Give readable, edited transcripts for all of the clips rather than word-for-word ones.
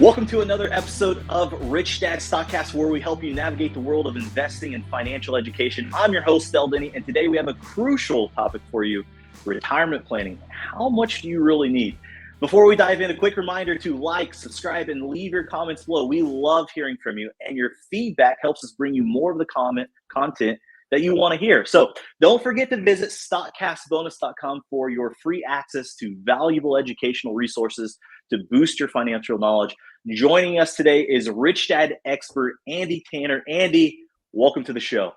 Welcome to another episode of Rich Dad Stockcast, where we help you navigate the world of investing and financial education. I'm your host, Denney, and today we have a crucial topic for you: retirement planning. How much do you really need? Before we dive in, a quick reminder to like, subscribe, and leave your comments below. We love hearing from you, and your feedback helps us bring you more of the content that you want to hear. So don't forget to visit stockcastbonus.com for your free access to valuable educational resources to boost your financial knowledge. Joining us today is Rich Dad expert Andy Tanner. Andy, welcome to the show.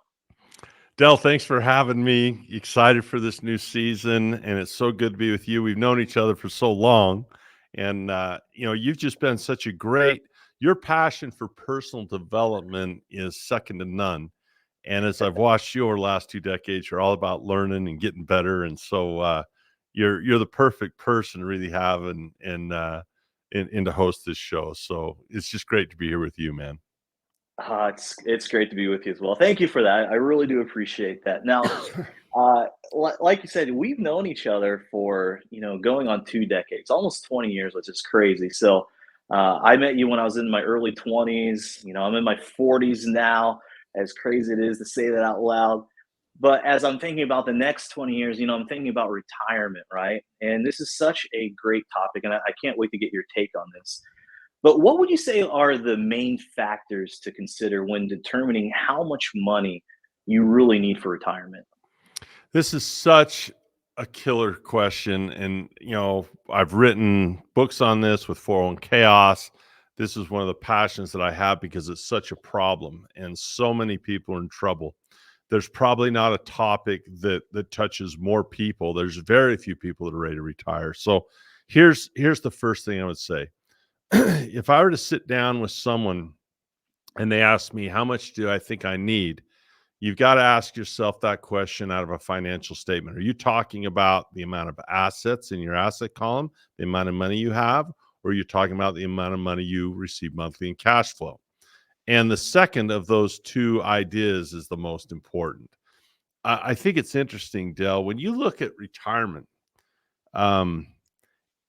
Del, thanks for having me. Excited for this new season, and it's so good to be with you. We've known each other for so long, and you've just been such a great. Your passion for personal development is second to none. And as I've watched you over the last 2 decades, you're all about learning and getting better. And so you're the perfect person to really have and to host this show. So it's just great to be here with you, man. It's great to be with you as well. Thank you for that. I really do appreciate that. Now, like you said, we've known each other for going on 2 decades, almost 20 years, which is crazy. So I met you when I was in my early 20s. I'm in my 40s now. As crazy it is to say that out loud. But as I'm thinking about the next 20 years, I'm thinking about retirement, right? And this is such a great topic, and I can't wait to get your take on this. But what would you say are the main factors to consider when determining how much money you really need for retirement? This is such a killer question. And, I've written books on this with 401 Chaos. This is one of the passions that I have because it's such a problem and so many people are in trouble. There's probably not a topic that touches more people. There's very few people that are ready to retire. So here's the first thing I would say. If I were to sit down with someone and they ask me, how much do I think I need? You've got to ask yourself that question out of a financial statement. Are you talking about the amount of assets in your asset column, the amount of money you have, or are you talking about the amount of money you receive monthly in cash flow? And the second of those two ideas is the most important. I think it's interesting, Del, when you look at retirement, the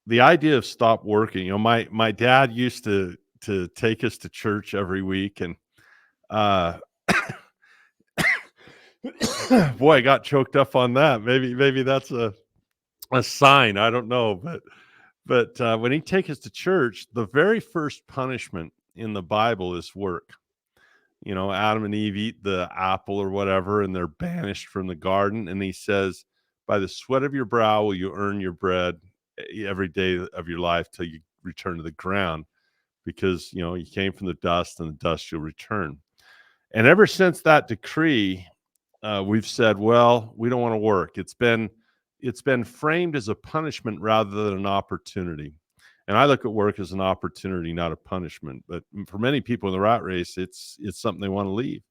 idea of stop working, my dad used to take us to church every week, and boy, I got choked up on that. Maybe that's a sign. I don't know, but when he takes us to church, the very first punishment in the Bible is work. Adam and Eve eat the apple or whatever, and they're banished from the garden. And he says, by the sweat of your brow will you earn your bread every day of your life till you return to the ground, because, you came from the dust, and the dust you'll return. And ever since that decree, we've said, well, we don't want to work. It's been framed as a punishment rather than an opportunity. And I look at work as an opportunity, not a punishment. But for many people in the rat race, it's something they want to leave.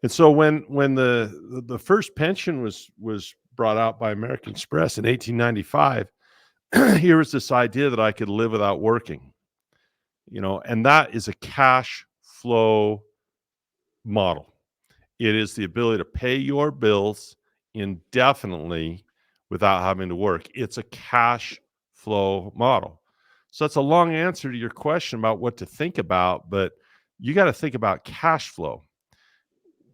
And so when the first pension was brought out by American Express in 1895, here was this idea that I could live without working. And that is a cash flow model. It is the ability to pay your bills indefinitely without having to work. It's a cash flow model. So that's a long answer to your question about what to think about, but you got to think about cash flow.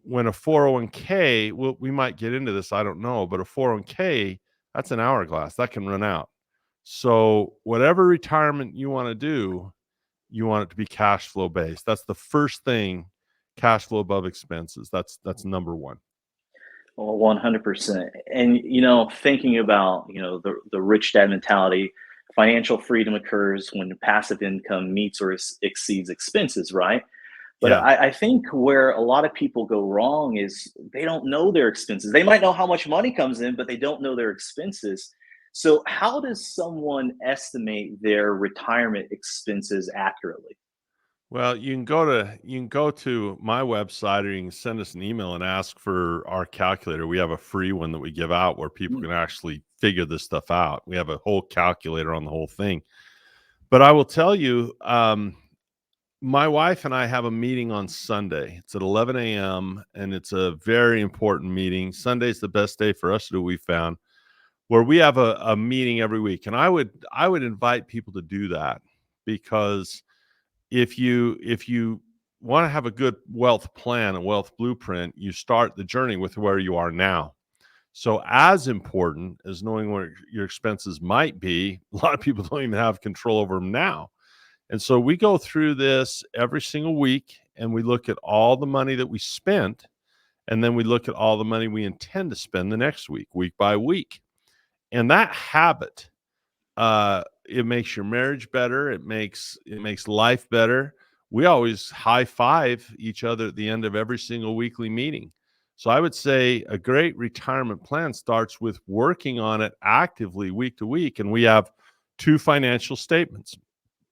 When a 401k, we might get into this, I don't know, but a 401k, that's an hourglass that can run out. So whatever retirement you want to do, you want it to be cash flow based. That's the first thing. Cash flow above expenses. That's number one. Well, 100%. And, thinking about, the rich dad mentality, financial freedom occurs when passive income meets or exceeds expenses, right? But Yeah. I think where a lot of people go wrong is they don't know their expenses. They might know how much money comes in, but they don't know their expenses. So how does someone estimate their retirement expenses accurately? Well, you can go to my website, or you can send us an email and ask for our calculator. We have a free one that we give out where people can actually figure this stuff out. We have a whole calculator on the whole thing. But I will tell you, my wife and I have a meeting on Sunday. It's at 11 a.m. and it's a very important meeting. Sunday's the best day for us to do, we found, where we have a meeting every week. And I would invite people to do that, because if you want to have a good wealth plan, a wealth blueprint, you start the journey with where you are now. So as important as knowing where your expenses might be, a lot of people don't even have control over them now. And so we go through this every single week and we look at all the money that we spent, and then we look at all the money we intend to spend the next week, week by week. And that habit, it makes your marriage better. It makes life better. We always high five each other at the end of every single weekly meeting. So I would say a great retirement plan starts with working on it actively week to week. And we have two financial statements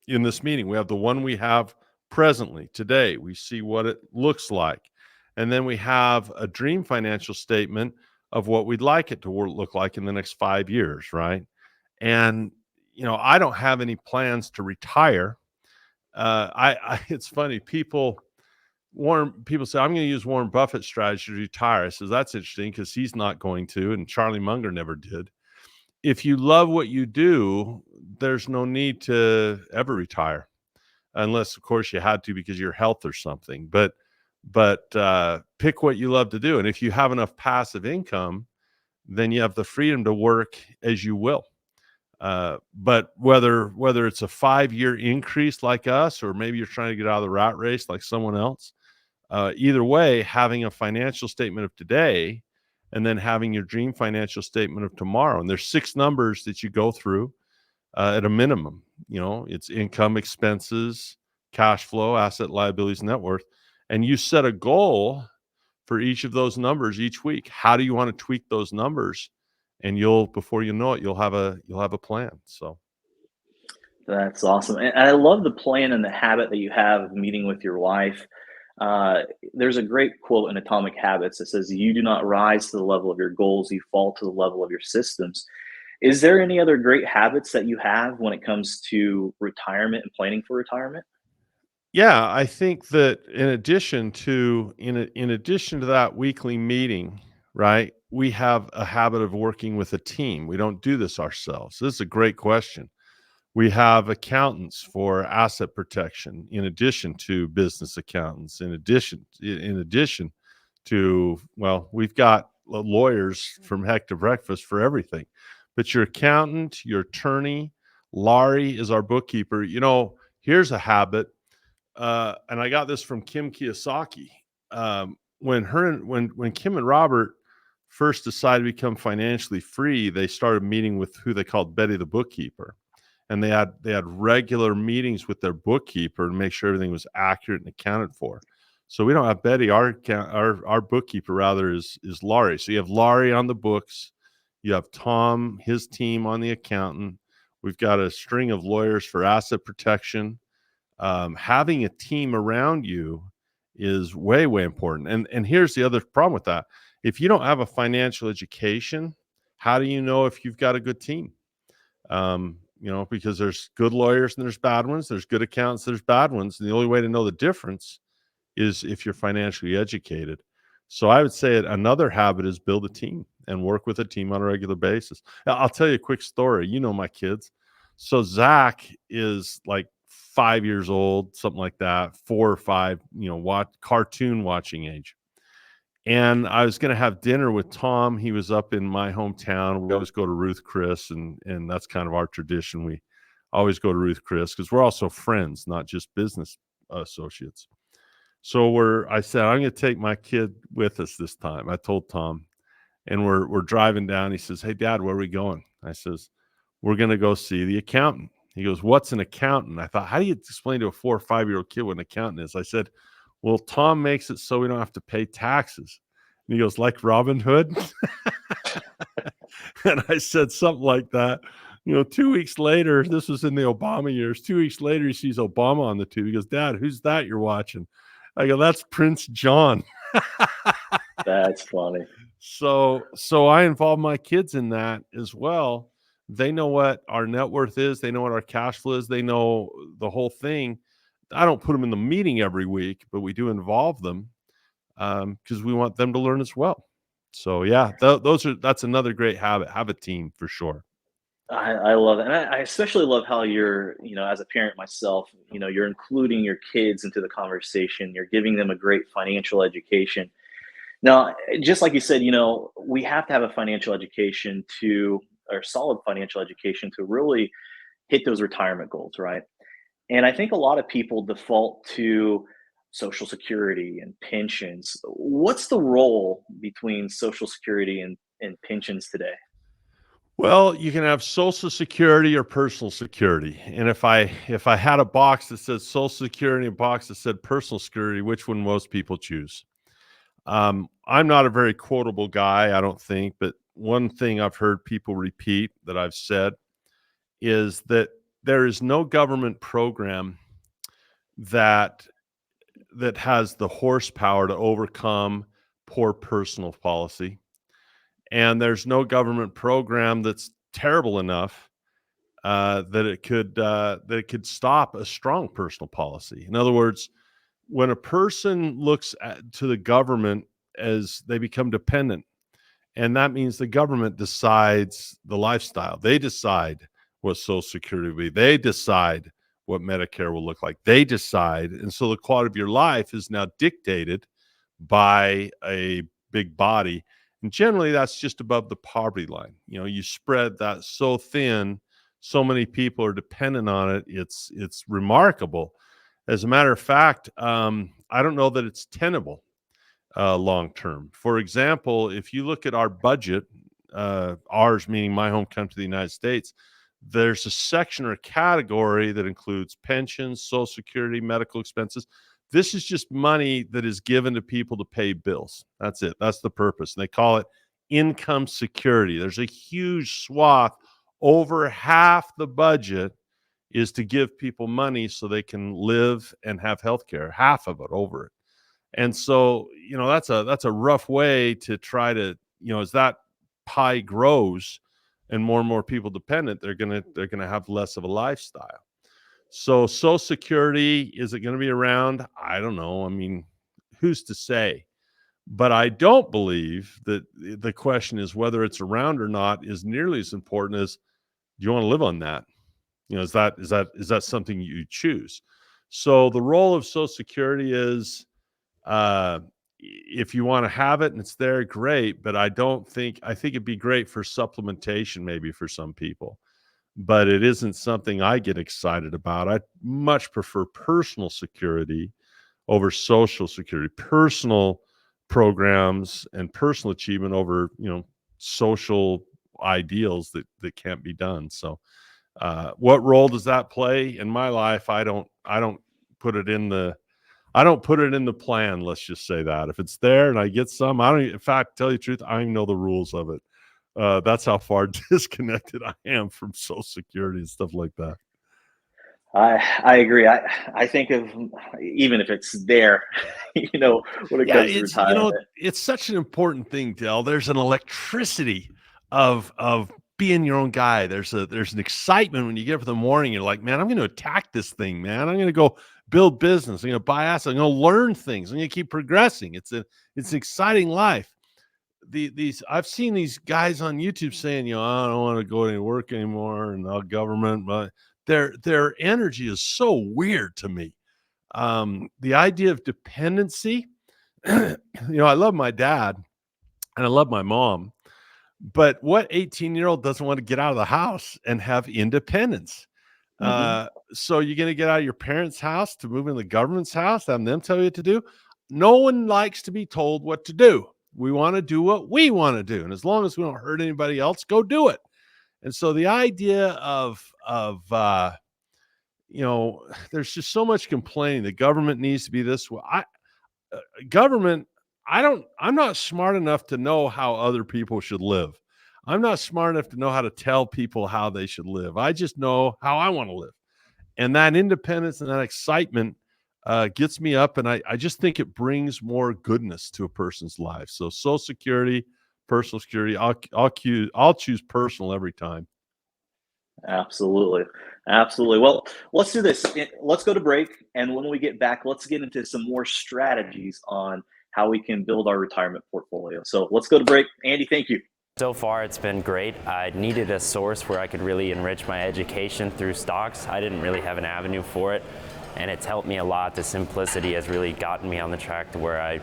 in this meeting. We have the one we have presently today. We see what it looks like. And then we have a dream financial statement of what we'd like it to look like in the next 5 years, right? And I don't have any plans to retire. It's funny. People say I'm going to use Warren Buffett's strategy to retire. I says that's interesting because he's not going to, and Charlie Munger never did. If you love what you do, there's no need to ever retire, unless, of course, you had to because of your health or something. But pick what you love to do, and if you have enough passive income, then you have the freedom to work as you will. But whether it's a 5-year increase like us, or maybe you're trying to get out of the rat race like someone else, either way, having a financial statement of today and then having your dream financial statement of tomorrow. And there's 6 numbers that you go through at a minimum. It's income, expenses, cash flow, asset, liabilities, net worth. And you set a goal for each of those numbers each week. How do you want to tweak those numbers? And before you know it, you'll have a plan. So That's awesome. And I love the plan and the habit that you have of meeting with your wife. Uh, there's a great quote in Atomic Habits that says, "You do not rise to the level of your goals, you fall to the level of your systems." Is there any other great habits that you have when it comes to retirement and planning for retirement? yeah, I think that in addition to that weekly meeting, right, we have a habit of working with a team. We don't do this ourselves. This is a great question. We have accountants for asset protection, in addition to business accountants, in addition to, well, we've got lawyers from heck to breakfast for everything. But your accountant, your attorney, Laurie is our bookkeeper. Here's a habit, and I got this from Kim Kiyosaki. When Kim and Robert first decided to become financially free, they started meeting with who they called Betty the bookkeeper, and they had regular meetings with their bookkeeper to make sure everything was accurate and accounted for. So we don't have Betty. Our bookkeeper rather is Laurie. So you have Laurie on the books, you have Tom, his team on the accountant. We've got a string of lawyers for asset protection. Having a team around you is way, way important. And here's the other problem with that: if you don't have a financial education, how do you know if you've got a good team? Because there's good lawyers and there's bad ones. There's good accountants, there's bad ones. And the only way to know the difference is if you're financially educated. So I would say another habit is build a team and work with a team on a regular basis. Now, I'll tell you a quick story. My kids. So Zach is like 5 years old, something like that, 4 or 5, cartoon watching age. And I was going to have dinner with Tom. He was up in my hometown. We always go to Ruth Chris, and that's kind of our tradition. We always go to Ruth Chris because we're also friends, not just business associates. So I said, I'm going to take my kid with us this time. I told Tom, and we're driving down. He says, "Hey, Dad, where are we going?" I says, "We're going to go see the accountant." He goes, "What's an accountant?" I thought, how do you explain to a 4 or 5-year-old kid what an accountant is? I said, "Well, Tom makes it so we don't have to pay taxes." And he goes, "Like Robin Hood?" And I said something like that. 2 weeks later, this was in the Obama years. 2 weeks later, he sees Obama on the tube. He goes, "Dad, who's that you're watching?" I go, "That's Prince John." That's funny. So I involve my kids in that as well. They know what our net worth is. They know what our cash flow is. They know the whole thing. I don't put them in the meeting every week, but we do involve them because we want them to learn as well. So yeah, that's another great habit. Have a team for sure. I love it. And I especially love how you're, as a parent myself, you're including your kids into the conversation. You're giving them a great financial education. Now, just like you said, we have to have a financial education or solid financial education to really hit those retirement goals, right? And I think a lot of people default to Social Security and pensions. What's the role between Social Security and pensions today? Well, you can have Social Security or personal security. And if I had a box that said Social Security and a box that said personal security, which one most people choose? I'm not a very quotable guy, I don't think, but one thing I've heard people repeat that I've said is that there is no government program that has the horsepower to overcome poor personal policy, and there's no government program that's terrible enough that it could stop a strong personal policy. In other words, when a person looks to the government as they become dependent, and that means the government decides the lifestyle. They decide what Social Security will be. They decide what Medicare will look like. They decide. And so the quality of your life is now dictated by a big body. And generally, that's just above the poverty line. You spread that so thin, so many people are dependent on it. It's remarkable. As a matter of fact, I don't know that it's tenable long term. For example, if you look at our budget, ours meaning my home country, the United States, there's a section or a category that includes pensions, Social Security, medical expenses. This is just money that is given to people to pay bills. That's it. That's the purpose. And they call it income security. There's a huge swath. Over half the budget is to give people money so they can live and have health care. Half of it over it. And so, that's a rough way to try to, as that pie grows and more people dependent, they're gonna have less of a lifestyle. So Social Security, is it gonna be around? I don't know. I mean, who's to say? But I don't believe that the question is whether it's around or not is nearly as important as, do you want to live on that? Is that something you choose? So the role of Social Security is, uh, if you want to have it and it's there, great. But I think it'd be great for supplementation, maybe for some people, but it isn't something I get excited about. I much prefer personal security over Social Security, personal programs and personal achievement over, social ideals that can't be done. So, what role does that play in my life? I don't put it in the I don't put it in the plan. Let's just say that if it's there and I get some, I don't. In fact, tell you the truth, I don't even know the rules of it. That's how far disconnected I am from Social Security and stuff like that. I agree. I think of, even if it's there, when it Yeah, comes to retirement. it's such an important thing, Dell. There's an electricity of being your own guy. There's an excitement when you get up in the morning. You're like, man, I'm going to attack this thing, man. I'm going to go build business. I'm going to buy assets. I'm going to learn things. I'm going to keep progressing. It's an exciting life. These I've seen these guys on YouTube saying, I don't want to go to work anymore and the government, but their energy is so weird to me. The idea of dependency, I love my dad and I love my mom, but what 18-year-old doesn't want to get out of the house and have independence? Hmm. So you're going to get out of your parents' house to move in the government's house, have them tell you what to do? No one likes to be told what to do. We want to do what we want to do. And as long as we don't hurt anybody else, go do it. And so the idea there's just so much complaining. The government needs to be this way. Government, I'm not smart enough to know how other people should live. I'm not smart enough to know how to tell people how they should live. I just know how I want to live. And that independence and that excitement gets me up. And I just think it brings more goodness to a person's life. So Social Security, personal security, I'll choose personal every time. Absolutely. Absolutely. Well, let's do this. Let's go to break. And when we get back, let's get into some more strategies on how we can build our retirement portfolio. So let's go to break. Andy, thank you. So far, it's been great. I needed a source where I could really enrich my education through stocks. I didn't really have an avenue for it, and it's helped me a lot. The simplicity has really gotten me on the track to where I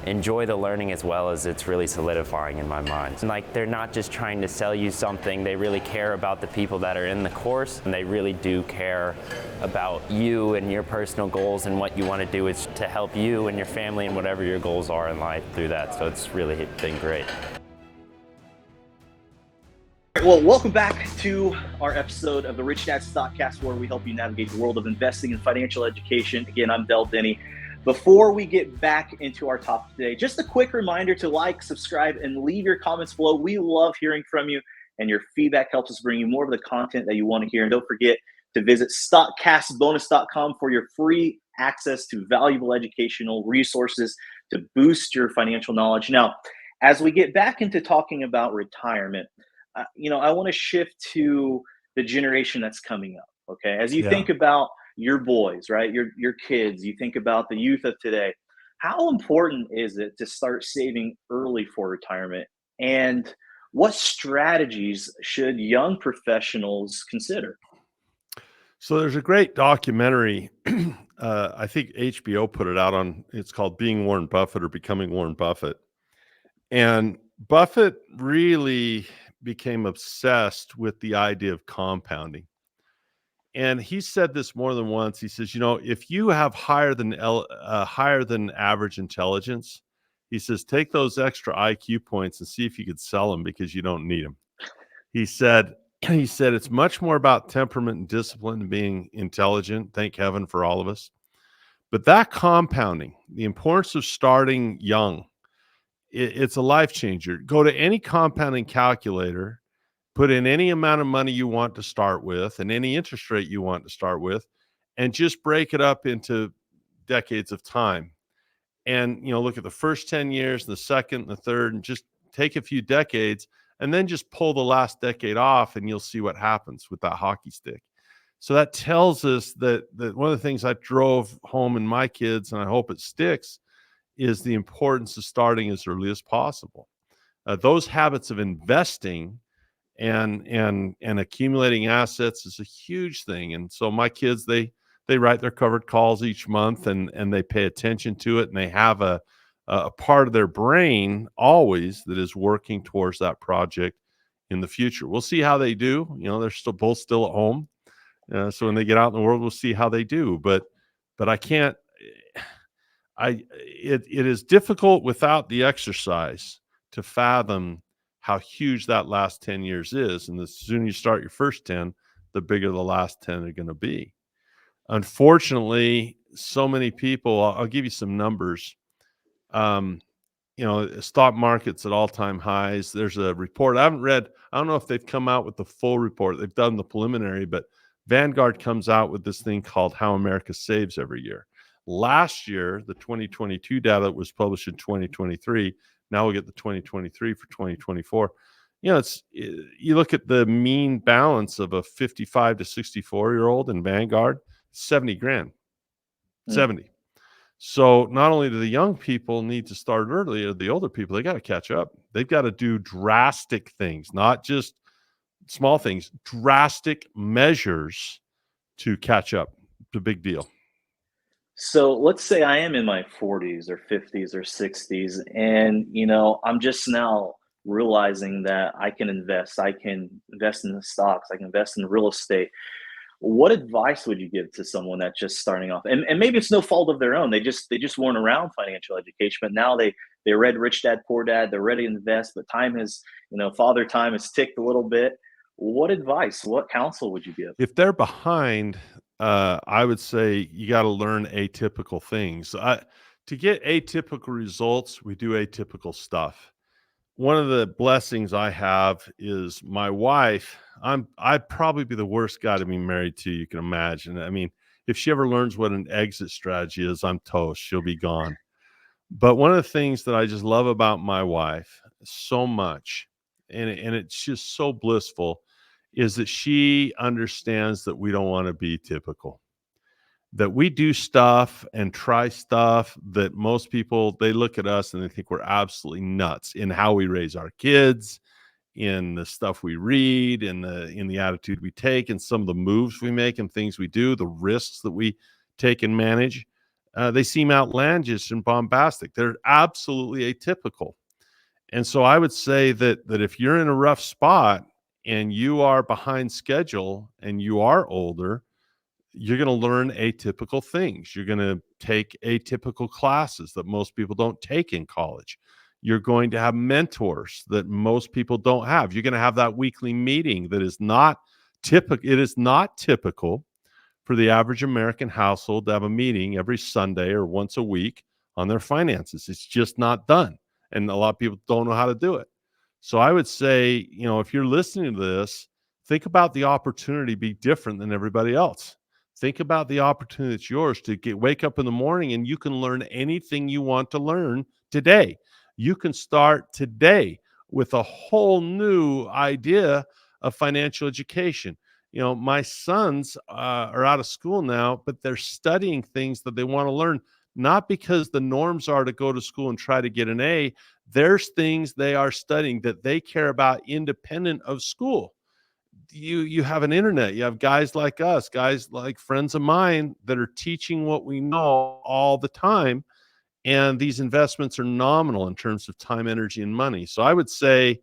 enjoy the learning as well as it's really solidifying in my mind. And like, they're not just trying to sell you something, they really care about the people that are in the course, and they really do care about you and your personal goals, and what you want to do is to help you and your family and whatever your goals are in life through that. So it's really been great. Well, welcome back to our episode of the Rich Dad Stockcast, where we help you navigate the world of investing and financial education. Again, I'm Denney. Before we get back into our topic today, just a quick reminder to like, subscribe, and leave your comments below. We love hearing from you, and your feedback helps us bring you more of the content that you want to hear. And don't forget to visit stockcastbonus.com for your free access to valuable educational resources to boost your financial knowledge. Now, as we get back into talking about retirement, I want to shift to the generation that's coming up. Okay, as you think about your boys, right, your kids, you think about the youth of today. How important is it to start saving early for retirement, and what strategies should young professionals consider? So there's a great documentary. I think HBO put it out on. It's called "Being Warren Buffett" or "Becoming Warren Buffett." And Buffett really became obsessed with the idea of compounding. And he said this more than once. He says, if you have higher than average intelligence, he says, take those extra IQ points and see if you could sell them, because you don't need them. He said, it's much more about temperament and discipline and being intelligent. Thank heaven for all of us. But that compounding, the importance of starting young, it's a life changer. Go to any compounding calculator, put in any amount of money you want to start with and any interest rate you want to start with, and just break it up into decades of time. And, look at the first 10 years, the second, the third, and just take a few decades and then just pull the last decade off, and you'll see what happens with that hockey stick. So that tells us that one of the things I drove home in my kids, and I hope it sticks, is the importance of starting as early as possible. Those habits of investing and accumulating assets is a huge thing. And so my kids, they write their covered calls each month, and they pay attention to it, and they have a part of their brain always that is working towards that project in the future. We'll see how they do. They're both still at home. So when they get out in the world, we'll see how they do. But I can't. It is difficult without the exercise to fathom how huge that last 10 years is. And the sooner you start your first 10, the bigger the last 10 are going to be. Unfortunately, so many people, I'll give you some numbers. Stock market's at all-time highs. There's a report I haven't read. I don't know if they've come out with the full report. They've done the preliminary, but Vanguard comes out with this thing called How America Saves every year. Last year, the 2022 data was published in 2023. Now we'll get the 2023 for 2024. You look at the mean balance of a 55 to 64-year-old in Vanguard, 70 grand, 70. So not only do the young people need to start early, the older people, they got to catch up. They've got to do drastic things, not just small things, drastic measures to catch up. It's a big deal. So let's say I am in my 40s or 50s or 60s, and I'm just now realizing that I can invest. I can invest in the stocks. I can invest in real estate. What advice would you give to someone that's just starting off? And maybe it's no fault of their own. They just weren't around financial education, but now they read Rich Dad Poor Dad. They're ready to invest, but time has, father time has ticked a little bit. What advice, what counsel would you give? If they're behind, I would say you got to learn atypical things. To get atypical results, we do atypical stuff. One of the blessings I have is my wife. I'd probably be the worst guy to be married to, you can imagine. I mean, if she ever learns what an exit strategy is, I'm toast. She'll be gone. But one of the things that I just love about my wife so much, and it's just so blissful, is that she understands that we don't want to be typical, that we do stuff and try stuff that most people, they look at us and they think we're absolutely nuts in how we raise our kids, in the stuff we read, in the attitude we take, and some of the moves we make and things we do, the risks that we take and manage. They seem outlandish and bombastic. They're absolutely atypical. And so I would say that if you're in a rough spot and you are behind schedule and you are older, you're going to learn atypical things. You're going to take atypical classes that most people don't take in college. You're going to have mentors that most people don't have. You're going to have that weekly meeting that is not typical. It is not typical for the average American household to have a meeting every Sunday or once a week on their finances. It's just not done. And a lot of people don't know how to do it. So I would say, if you're listening to this, think about the opportunity to be different than everybody else. Think about the opportunity that's yours to wake up in the morning and you can learn anything you want to learn today. You can start today with a whole new idea of financial education. My sons are out of school now, but they're studying things that they want to learn, not because the norms are to go to school and try to get an A. There's things they are studying that they care about independent of school. You have an internet, you have guys like us, guys like friends of mine that are teaching what we know all the time. And these investments are nominal in terms of time, energy, and money. So I would say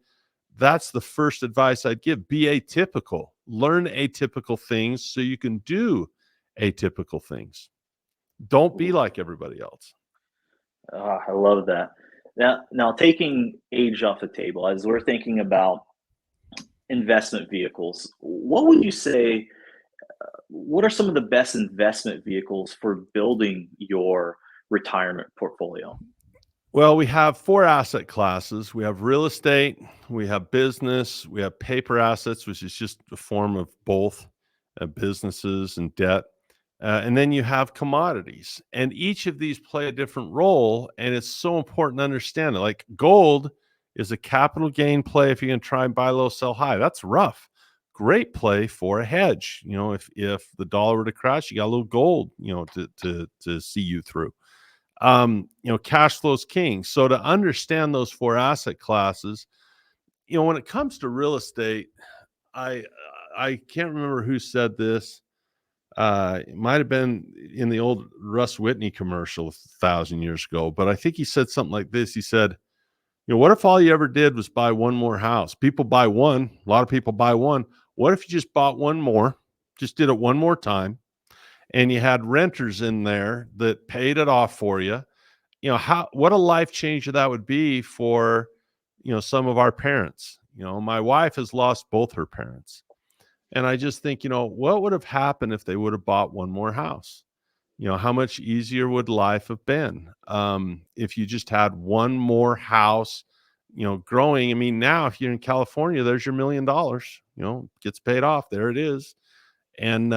that's the first advice I'd give. Be atypical. Learn atypical things so you can do atypical things. Don't be like everybody else. I love that. Now taking age off the table, as we're thinking about investment vehicles, what would you say? What are some of the best investment vehicles for building your retirement portfolio? Well, we have 4 asset classes. We have real estate, we have business, we have paper assets, which is just a form of both businesses and debt. And then you have commodities. And each of these play a different role. And it's so important to understand it. Like gold is a capital gain play if you're going to try and buy low, sell high. That's rough. Great play for a hedge. If the dollar were to crash, you got a little gold, to see you through. Cash flow's king. So to understand those 4 asset classes, when it comes to real estate, I can't remember who said this. It might have been in the old Russ Whitney commercial 1,000 years ago, but I think he said something like this. He said, what if all you ever did was buy one more house? People buy one. A lot of people buy one. What if you just bought one more, just did it one more time, and you had renters in there that paid it off for you? What a life changer that would be for, some of our parents. My wife has lost both her parents. And I just think, what would have happened if they would have bought one more house? How much easier would life have been if you just had one more house, growing? I mean, now if you're in California, there's your $1 million, gets paid off. There it is. And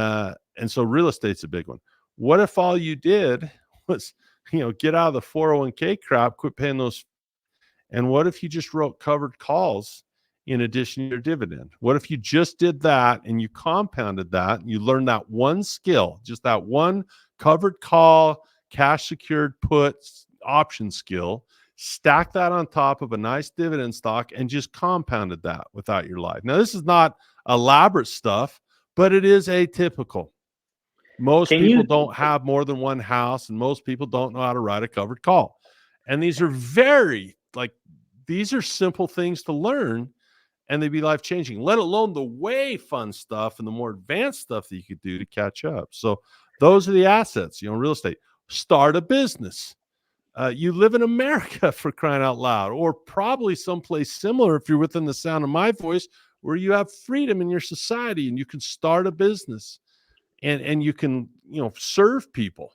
so real estate's a big one. What if all you did was, get out of the 401k crap, quit paying those? And what if you just wrote covered calls in addition to your dividend? What if you just did that and you compounded that and you learned that one skill, just that one covered call, cash secured put option skill, stack that on top of a nice dividend stock and just compounded that without your life? Now, this is not elaborate stuff, but it is atypical. Most people don't have more than one house, and most people don't know how to write a covered call. And these are these are simple things to learn, and they'd be life-changing, let alone the way fun stuff and the more advanced stuff that you could do to catch up. So those are the assets, real estate. Start a business. You live in America, for crying out loud, or probably someplace similar if you're within the sound of my voice, where you have freedom in your society and you can start a business and you can, serve people.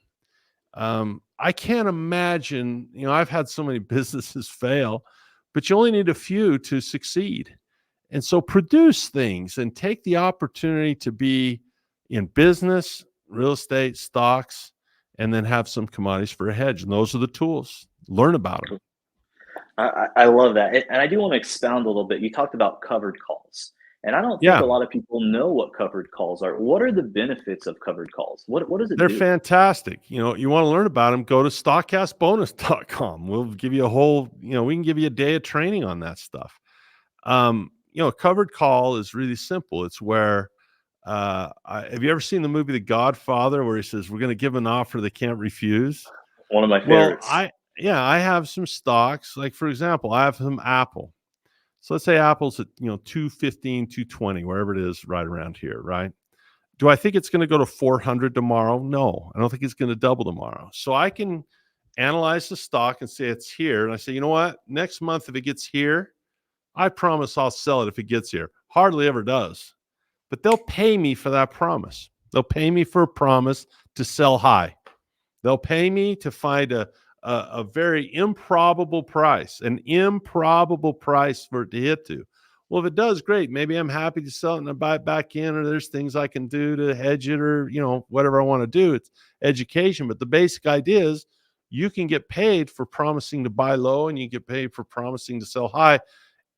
I can't imagine, I've had so many businesses fail, but you only need a few to succeed. And so produce things and take the opportunity to be in business, real estate, stocks, and then have some commodities for a hedge. And those are the tools. Learn about them. I love that. And I do want to expound a little bit. You talked about covered calls. And I don't think a lot of people know what covered calls are. What are the benefits of covered calls? What does it do? They're fantastic. You want to learn about them, go to stockcastbonus.com. We'll give you a whole, we can give you a day of training on that stuff. covered call is really simple. It's where, have you ever seen the movie The Godfather, where he says, we're going to give an offer they can't refuse? One of my Well, favorites. I have some stocks. Like, for example, I have some Apple. So let's say Apple's at, 215, 220, wherever it is, right around here, right? Do I think it's going to go to 400 tomorrow? No, I don't think it's going to double tomorrow. So I can analyze the stock and say it's here. And I say, you know what? Next month, if it gets here, I promise I'll sell it if it gets here. Hardly ever does. But they'll pay me for that promise. They'll pay me for a promise to sell high. They'll pay me to find a very improbable price, an improbable price for it to hit to. Well, if it does, great. Maybe I'm happy to sell it and I buy it back in, or there's things I can do to hedge it, or, whatever I want to do. It's education. But the basic idea is you can get paid for promising to buy low, and you get paid for promising to sell high.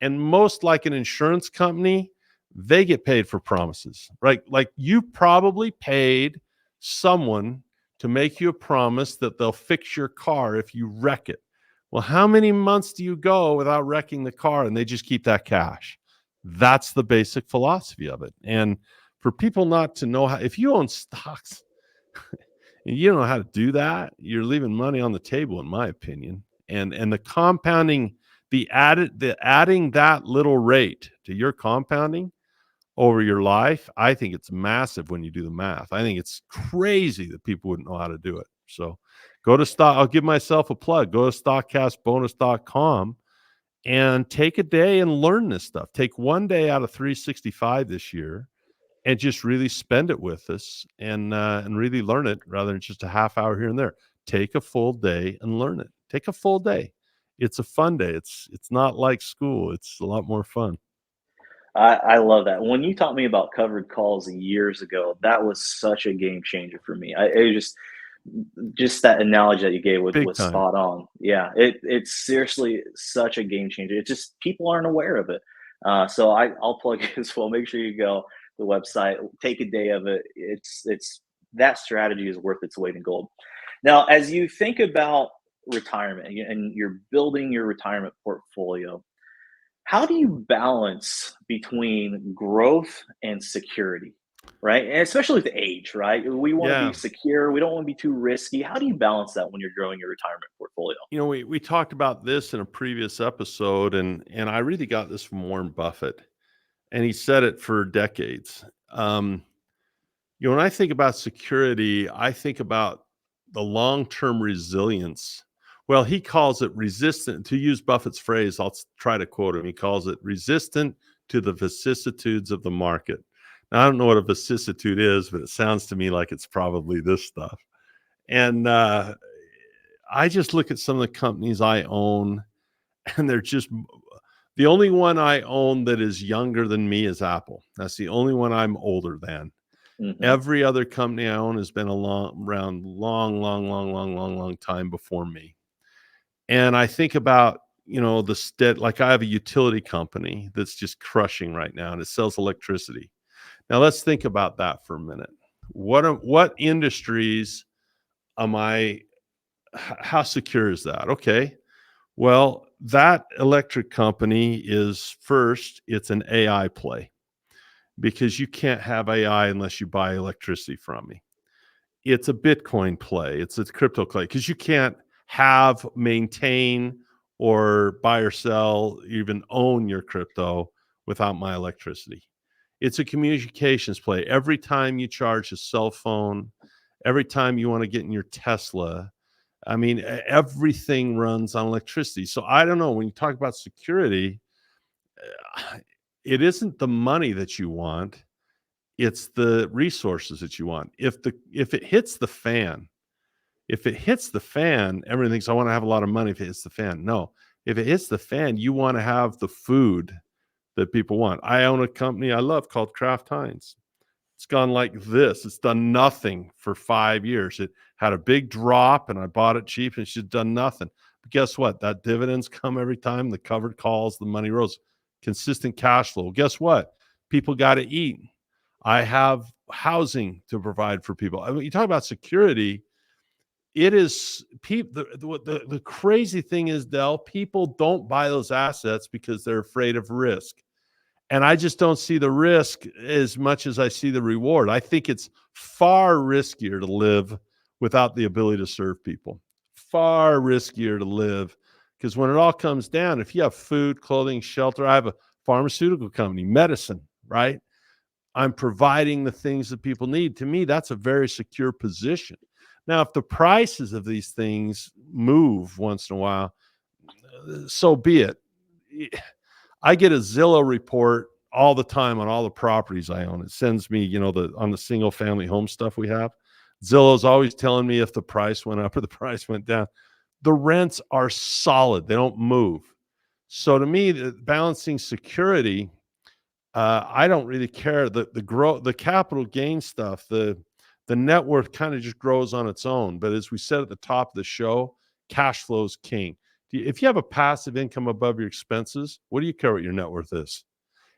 And most, like an insurance company, they get paid for promises, right? Like, you probably paid someone to make you a promise that they'll fix your car if you wreck it. Well, how many months do you go without wrecking the car, and they just keep that cash? That's the basic philosophy of it. And for people not to know how, if you own stocks and you don't know how to do that, you're leaving money on the table, in my opinion. And the compounding, the adding that little rate to your compounding over your life, I think it's massive when you do the math. I think it's crazy that people wouldn't know how to do it. So go to stock. I'll give myself a plug. Go to stockcastbonus.com and take a day and learn this stuff. Take one day out of 365 this year and just really spend it with us, and really learn it, rather than just a half hour here and there. Take a full day and learn it. Take a full day. It's a fun day. It's not like school. It's a lot more fun. I love that. When you taught me about covered calls years ago, that was such a game changer for me. It just that analogy that you gave Big was time. spot on. Yeah, it's seriously such a game changer. It's just people aren't aware of it. So I'll plug it as well. Make sure you go to the website, take a day of it. It's that strategy is worth its weight in gold. Now, as you think about retirement and you're building your retirement portfolio, how do you balance between growth and security? Right. And especially with age, right? We want to be Yeah. secure. We don't want to be too risky. How do you balance that when you're growing your retirement portfolio? We talked about this in a previous episode, and I really got this from Warren Buffett, and he said it for decades. When I think about security, I think about the long-term resilience. Well, he calls it resistant. To use Buffett's phrase, I'll try to quote him. He calls it resistant to the vicissitudes of the market. Now, I don't know what a vicissitude is, but it sounds to me like it's probably this stuff. And I just look at some of the companies I own, and they're just, the only one I own that is younger than me is Apple. That's the only one I'm older than. Hmm. Every other company I own has been around long time before me. And I think about, like, I have a utility company that's just crushing right now, and it sells electricity. Now let's think about that for a minute. What industries am I, how secure is that? Okay. Well, that electric company is, first, it's an AI play, because you can't have AI unless you buy electricity from me. It's a Bitcoin play. It's a crypto play, because you can't have, maintain, or buy or sell, even own your crypto without my electricity. It's a communications play. Every time you charge a cell phone, every time you want to get in your Tesla, I mean, everything runs on electricity. So I don't know. When you talk about security, it isn't the money that you want. It's the resources that you want. If it hits the fan, everyone thinks, I want to have a lot of money if it hits the fan. No, if it hits the fan, you want to have the food that people want. I own a company I love called Kraft Heinz. It's gone like this. It's done nothing for 5 years. It had a big drop, and I bought it cheap, and it's just done nothing. But guess what? That dividends come every time. The covered calls, the money rolls, consistent cash flow. Guess what? People got to eat. I have housing to provide for people. I mean, you talk about security. It is people. The crazy thing is, Dell, people don't buy those assets because they're afraid of risk. And I just don't see the risk as much as I see the reward. I think it's far riskier to live without the ability to serve people. Far riskier to live, because when it all comes down, if you have food, clothing, shelter, I have a pharmaceutical company, medicine, right? I'm providing the things that people need. To me, that's a very secure position. Now, if the prices of these things move once in a while, so be it. I get a Zillow report all the time on all the properties I own. It sends me, on the single family home stuff we have. Zillow's always telling me if the price went up or the price went down. The rents are solid. They don't move. So to me, the balancing security, I don't really care. The capital gain stuff, the net worth kind of just grows on its own. But as we said at the top of the show, cash flow is king. If you have a passive income above your expenses, what do you care what your net worth is?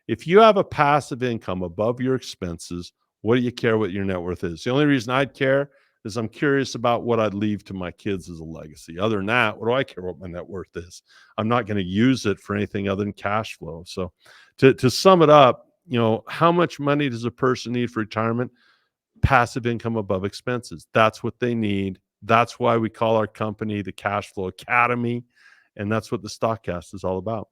If you have a passive income above your expenses, what do you care what your net worth is? The only reason I'd care is I'm curious about what I'd leave to my kids as a legacy. Other than that, what do I care what my net worth is? I'm not going to use it for anything other than cash flow. So to sum it up, how much money does a person need for retirement? Passive income above expenses. That's what they need. That's why we call our company the Cash Flow Academy. And that's what the Stockcast is all about.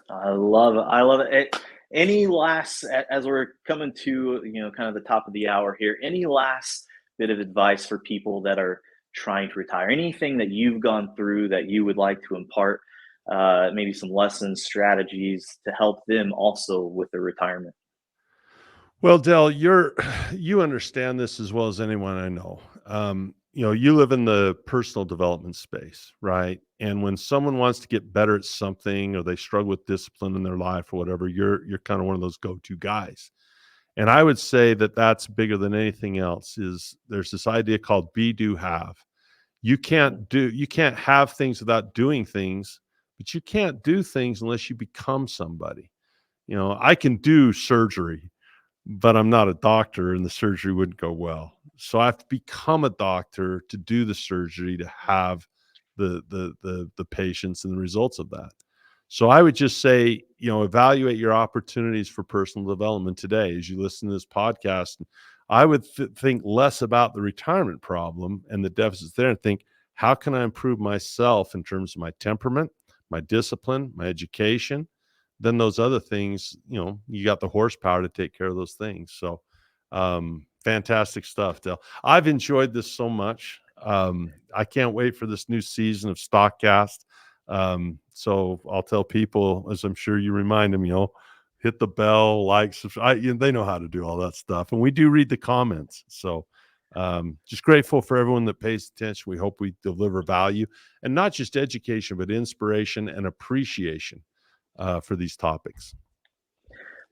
I love it. I love it. Any last, as we're coming to, kind of the top of the hour here, any last bit of advice for people that are trying to retire? Anything that you've gone through that you would like to impart, maybe some lessons, strategies to help them also with their retirement? Well, Del, you understand this as well as anyone I know. You live in the personal development space, right? And when someone wants to get better at something or they struggle with discipline in their life or whatever, you're kind of one of those go-to guys. And I would say that that's bigger than anything else. There's this idea called be, do, have. You can't have things without doing things, but you can't do things unless you become somebody. I can do surgery, but I'm not a doctor and the surgery wouldn't go well. So I have to become a doctor to do the surgery, to have the patients and the results of that. So I would just say, evaluate your opportunities for personal development today as you listen to this podcast. I would think less about the retirement problem and the deficits there and think, how can I improve myself in terms of my temperament, my discipline, my education? Then those other things, you got the horsepower to take care of those things. So fantastic stuff, Del. I've enjoyed this so much. I can't wait for this new season of Stockcast. So I'll tell people, as I'm sure you remind them, hit the bell, like, subscribe. They know how to do all that stuff. And we do read the comments. So just grateful for everyone that pays attention. We hope we deliver value, and not just education, but inspiration and appreciation for these topics.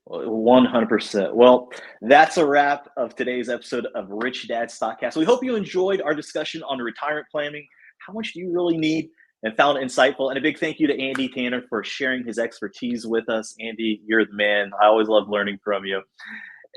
100%. Well, that's a wrap of today's episode of Rich Dad Stockcast. We hope you enjoyed our discussion on retirement planning. How much do you really need? And found it insightful. And a big thank you to Andy Tanner for sharing his expertise with us. Andy, you're the man. I always love learning from you.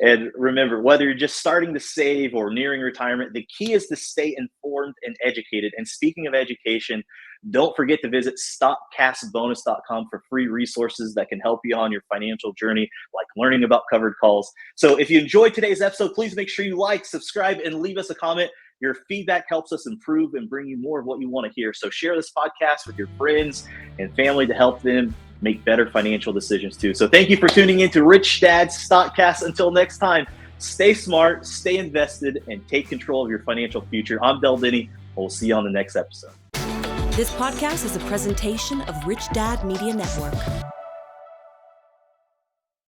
And remember, whether you're just starting to save or nearing retirement, the key is to stay informed and educated. And speaking of education, don't forget to visit stockcastbonus.com for free resources that can help you on your financial journey, like learning about covered calls. So if you enjoyed today's episode, please make sure you like, subscribe, and leave us a comment. Your feedback helps us improve and bring you more of what you want to hear. So share this podcast with your friends and family to help them make better financial decisions too. So thank you for tuning in to Rich Dad Stockcast. Until next time, stay smart, stay invested, and take control of your financial future. I'm Del Denney. We'll see you on the next episode. This podcast is a presentation of Rich Dad Media Network.